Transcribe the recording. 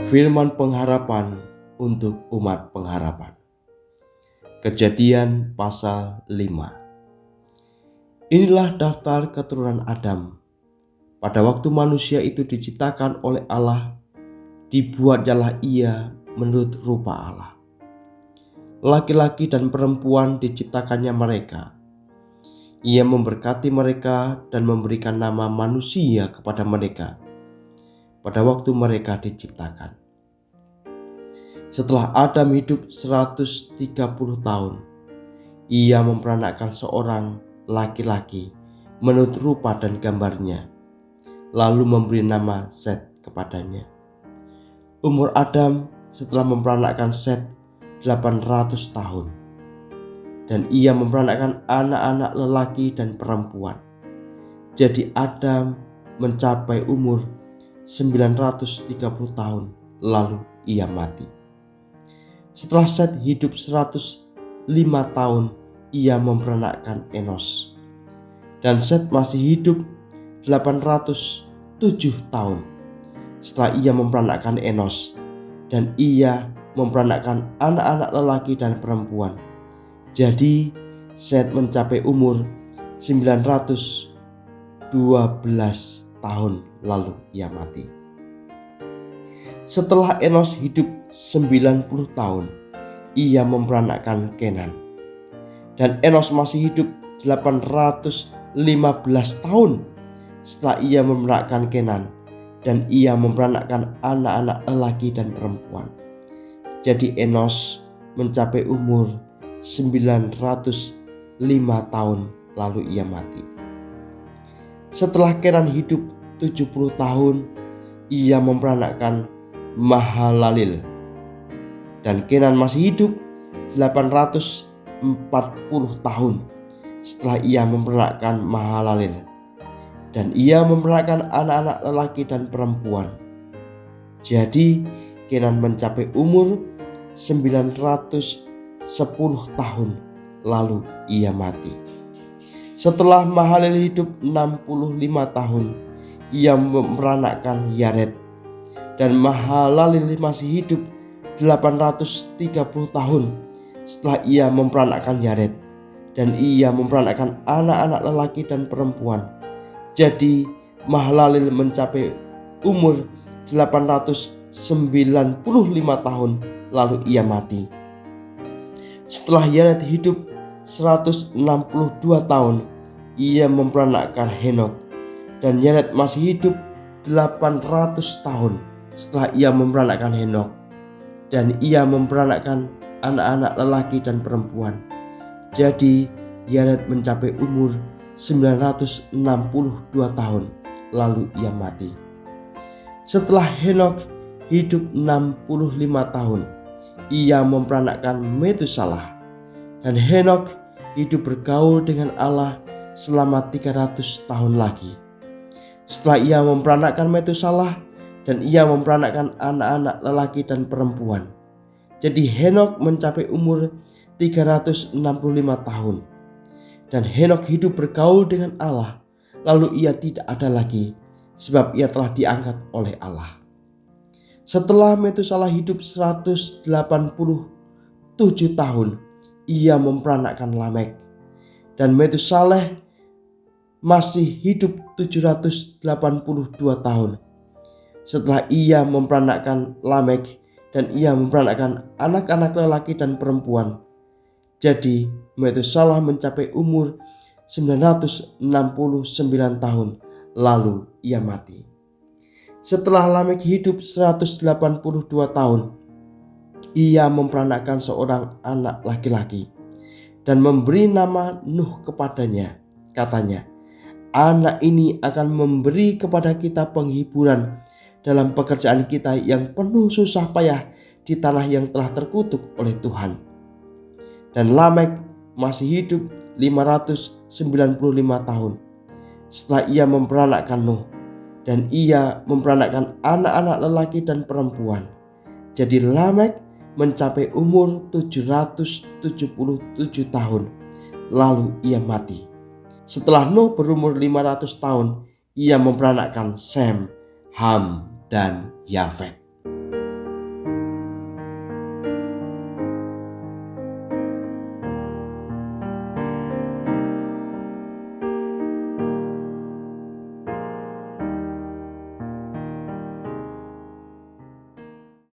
Firman pengharapan untuk umat pengharapan. Kejadian pasal 5. Inilah daftar keturunan Adam. Pada waktu manusia itu diciptakan oleh Allah, dibuatnyalah ia menurut rupa Allah. Laki-laki dan perempuan diciptakannya mereka. Ia memberkati mereka dan memberikan nama manusia kepada mereka pada waktu mereka diciptakan. Setelah Adam hidup 130 tahun, ia memperanakkan seorang laki-laki menurut rupa dan gambarnya, lalu memberi nama Set kepadanya. Umur Adam setelah memperanakkan Set 800 tahun, dan ia memperanakkan anak-anak lelaki dan perempuan. Jadi Adam mencapai umur 930 tahun, lalu ia mati. Setelah Set hidup 105 tahun, ia memperanakkan Enos. Dan Set masih hidup 807 tahun setelah ia memperanakkan Enos, dan ia memperanakkan anak-anak lelaki dan perempuan. Jadi Set mencapai umur 912 tahun, lalu ia mati. Setelah Enos hidup 90 tahun, ia memperanakkan Kenan. Dan Enos masih hidup 815 tahun setelah ia memperanakkan Kenan, dan ia memperanakkan anak-anak lelaki dan perempuan. Jadi Enos mencapai umur 905 tahun, lalu ia mati. Setelah Kenan hidup 70 tahun, ia memperanakkan Mahalalil. Dan Kenan masih hidup 840 tahun setelah ia memperanakkan Mahalalil. Dan ia memperanakkan anak-anak lelaki dan perempuan. Jadi Kenan mencapai umur 910 tahun, lalu ia mati. Setelah Mahalalel hidup 65 tahun, ia memperanakkan Yared. Dan Mahalalel masih hidup 830 tahun setelah ia memperanakkan Yared. Dan ia memperanakkan anak-anak lelaki dan perempuan. Jadi Mahalalel mencapai umur 895 tahun, lalu ia mati. Setelah Yared hidup 162 tahun, ia memperanakkan Henok. Dan Yared masih hidup 800 tahun setelah ia memperanakkan Henok. Dan ia memperanakkan anak-anak lelaki dan perempuan. Jadi Yared mencapai umur 962 tahun, lalu ia mati. Setelah Henok hidup 65 tahun, ia memperanakkan Metusalah. Dan Henok hidup bergaul dengan Allah selama 300 tahun lagi. Setelah ia memperanakkan Metusalah, dan ia memperanakkan anak-anak lelaki dan perempuan. Jadi Henok mencapai umur 365 tahun. Dan Henok hidup bergaul dengan Allah, lalu ia tidak ada lagi, sebab ia telah diangkat oleh Allah. Setelah Metusalah hidup 187 tahun, ia memperanakkan Lamek. Dan Metusalah masih hidup 782 tahun setelah ia memperanakkan Lamek, dan ia memperanakkan anak-anak lelaki dan perempuan. Jadi Metusalah mencapai umur 969 tahun, lalu ia mati. Setelah Lamek hidup 182 tahun, ia memperanakkan seorang anak laki-laki dan memberi nama Nuh kepadanya. Katanya, anak ini akan memberi kepada kita penghiburan dalam pekerjaan kita yang penuh susah payah di tanah yang telah terkutuk oleh Tuhan. Dan Lamek masih hidup 595 tahun setelah ia memperanakkan Nuh, dan ia memperanakkan anak-anak lelaki dan perempuan. Jadi Lamek mencapai umur 777 tahun, lalu ia mati. Setelah Nuh berumur 500 tahun, ia memperanakkan Sem, Ham, dan Yafet.